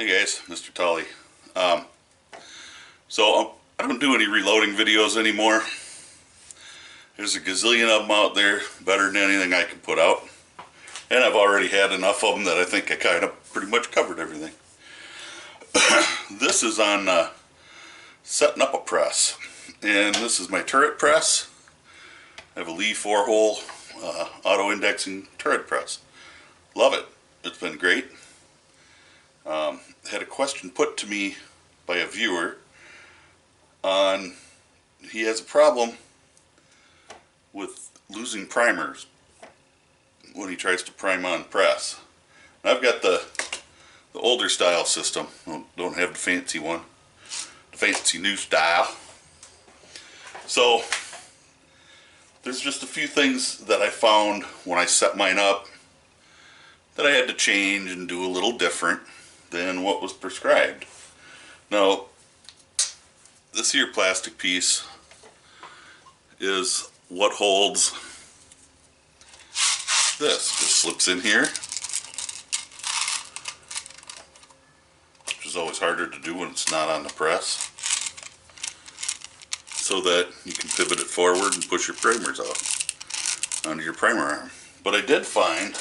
Hey guys, Mr. Tolly. I don't do any reloading videos anymore. There's a gazillion of them out there, better than anything I can put out. And I've already had enough of them that I think I kind of pretty much covered everything. This is on setting up a press. And this is my turret press. I have a Lee 4-hole auto-indexing turret press. Love it. It's been great. Had a question put to me by a viewer on he has a problem with losing primers when he tries to prime on press. And I've got the older style system. Don't have the fancy one, the fancy new style. So there's just a few things that I found when I set mine up that I had to change and do a little different than what was prescribed. Now, this here plastic piece is what holds this. Just slips in here, which is always harder to do when it's not on the press, so that you can pivot it forward and push your primers out onto your primer arm. But I did find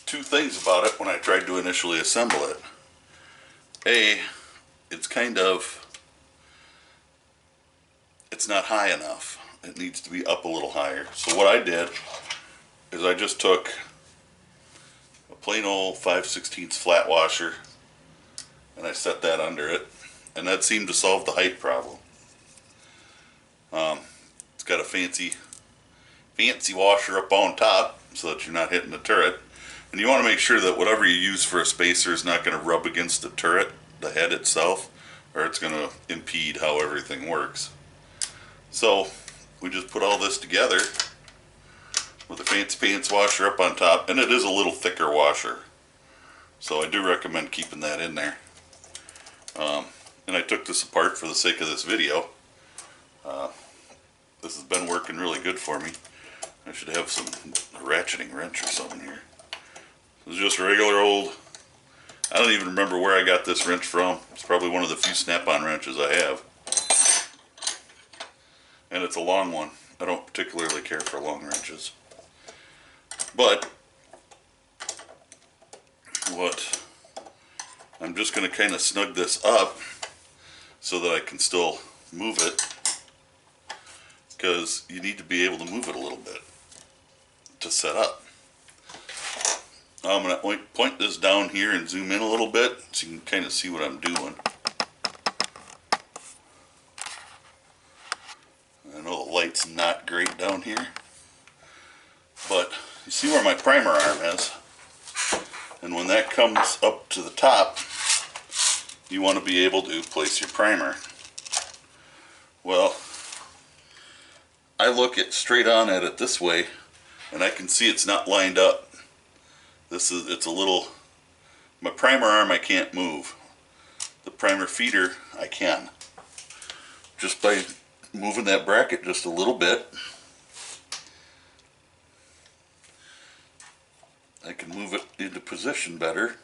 two things about it when I tried to initially assemble it. It's not high enough. It needs to be up a little higher. So what I did is I just took a plain old 5/16 flat washer and I set that under it, and that seemed to solve the height problem. It's got a fancy washer up on top so that you're not hitting the turret. And you want to make sure that whatever you use for a spacer is not going to rub against the turret, the head itself, or it's going to impede how everything works. So we just put all this together with a fancy pants washer up on top, and it is a little thicker washer. So I do recommend keeping that in there. And I took this apart for the sake of this video. This has been working really good for me. I should have some ratcheting wrench or something here. It's just a regular old, I don't even remember where I got this wrench from. It's probably one of the few snap-on wrenches I have. And it's a long one. I don't particularly care for long wrenches. But I'm just going to kind of snug this up so that I can still move it, because you need to be able to move it a little bit to set up. I'm going to point this down here and zoom in a little bit so you can kind of see what I'm doing. I know the light's not great down here, but you see where my primer arm is, and when that comes up to the top, you want to be able to place your primer. Well, I look straight on at it this way, and I can see it's not lined up. It's a little, my primer arm I can't move. The primer feeder I can. Just by moving that bracket just a little bit, I can move it into position better.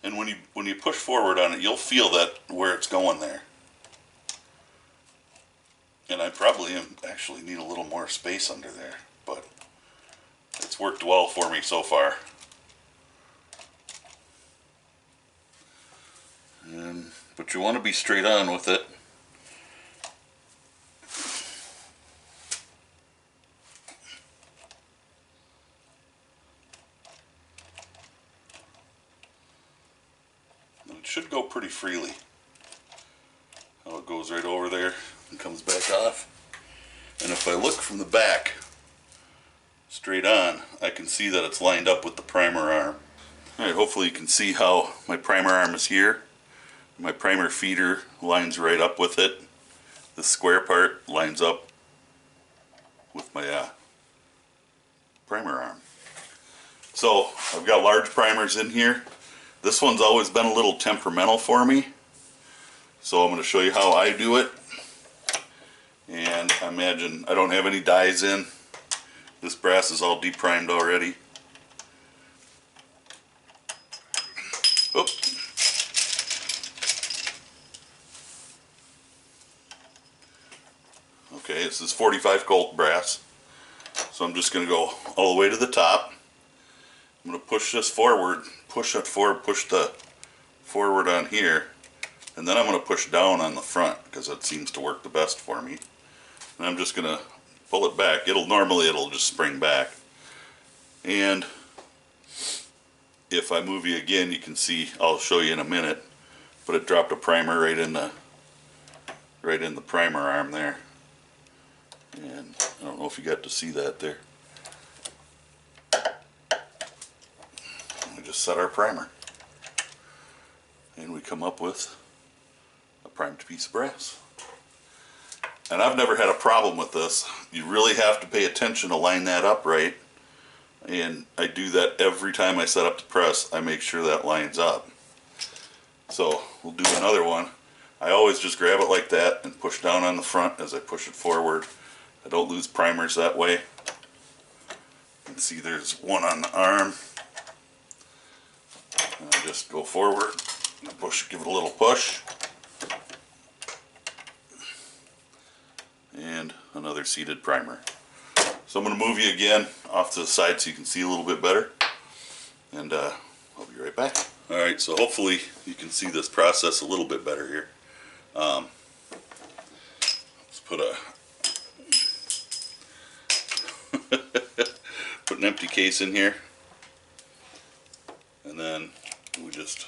And when you push forward on it, you'll feel that where it's going there. And I probably actually need a little more space under there, but it's worked well for me so far. But you want to be straight on with it. It should go pretty freely. How it goes right over there and comes back off. And if I look from the back straight on, I can see that it's lined up with the primer arm. Alright, hopefully you can see how my primer arm is here. My primer feeder lines right up with it. The square part lines up with my primer arm. So I've got large primers in here. This one's always been a little temperamental for me, so I'm going to show you how I do it. And I imagine I don't have any dyes in. This brass is all deprimed already. Okay, this is 45 Colt brass. So I'm just going to go all the way to the top. I'm going to push this forward, push it forward, push the forward on here, and then I'm going to push down on the front because that seems to work the best for me. And I'm just going to pull it back. Normally it'll just spring back. And if I move you again, you can see, I'll show you in a minute, but it dropped a primer right in the primer arm there. And I don't know if you got to see that there. We just set our primer. And we come up with a primed piece of brass. And I've never had a problem with this. You really have to pay attention to line that up right. And I do that every time I set up the press. I make sure that lines up. So we'll do another one. I always just grab it like that and push down on the front as I push it forward. I don't lose primers that way. You can see there's one on the arm. And I just go forward and push, give it a little push. And another seated primer. So I'm going to move you again off to the side so you can see a little bit better. And I'll be right back. Alright, so hopefully you can see this process a little bit better here. Let's put put an empty case in here. And then we just,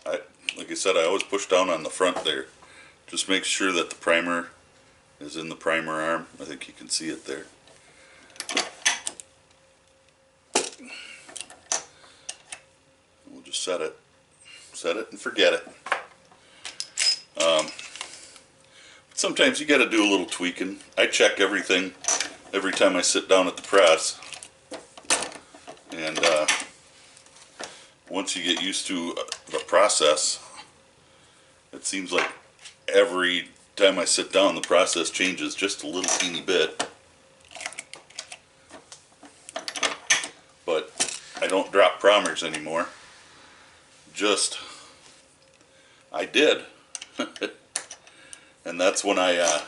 like I said, I always push down on the front there. Just make sure that the primer is in the primer arm. I think you can see it there. We'll just set it and forget it. Sometimes you got to do a little tweaking. I check everything every time I sit down at the press. And once you get used to the process, it seems like every time I sit down the process changes just a little teeny bit. But I don't drop primers anymore. I did. And that's when I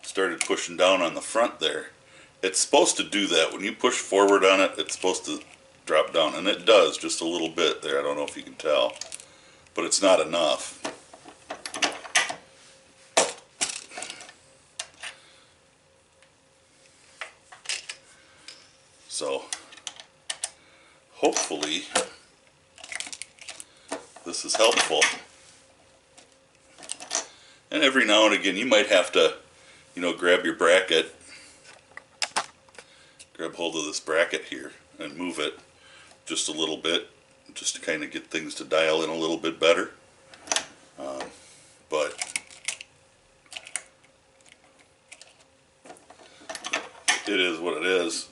started pushing down on the front there. It's supposed to do that. When you push forward on it, it's supposed to drop down. And it does just a little bit there. I don't know if you can tell. But it's not enough. So, hopefully, this is helpful. And every now and again, you might have to, grab your bracket, grab hold of this bracket here and move it just a little bit, just to kind of get things to dial in a little bit better. But it is what it is.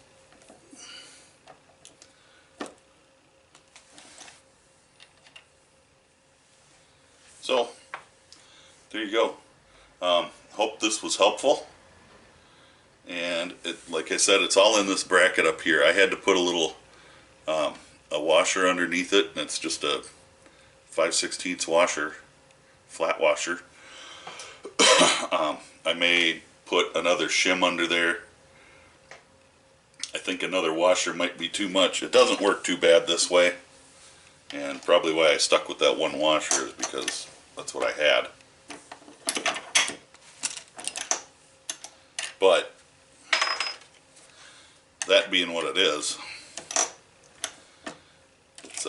So, there you go. Hope this was helpful. And like I said, it's all in this bracket up here. I had to put a little a washer underneath it, and it's just a 5/16 washer, flat washer. I may put another shim under there. I think another washer might be too much. It doesn't work too bad this way, and probably why I stuck with that one washer is because that's what I had. But that being what it is, it's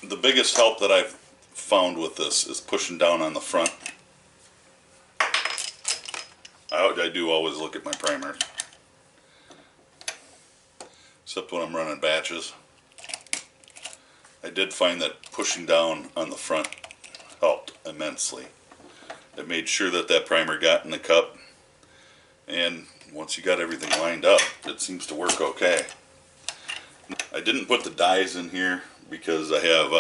the biggest help that I've found with this is pushing down on the front. I do always look at my primers, except when I'm running batches. I did find that pushing down on the front helped immensely. It made sure that that primer got in the cup, and once you got everything lined up, it seems to work okay. I didn't put the dies in here because I have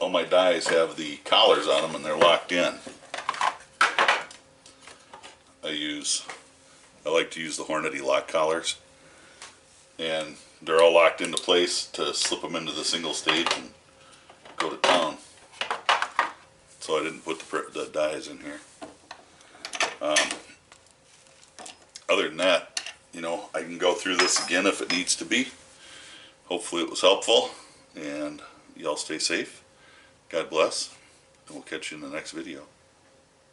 all my dies have the collars on them and they're locked in. I like to use the Hornady lock collars, and they're all locked into place to slip them into the single stage and go to town. so I didn't put the dyes in here. Other than that, you know, I can go through this again if it needs to be. Hopefully it was helpful, and y'all stay safe. God bless, and we'll catch you in the next video.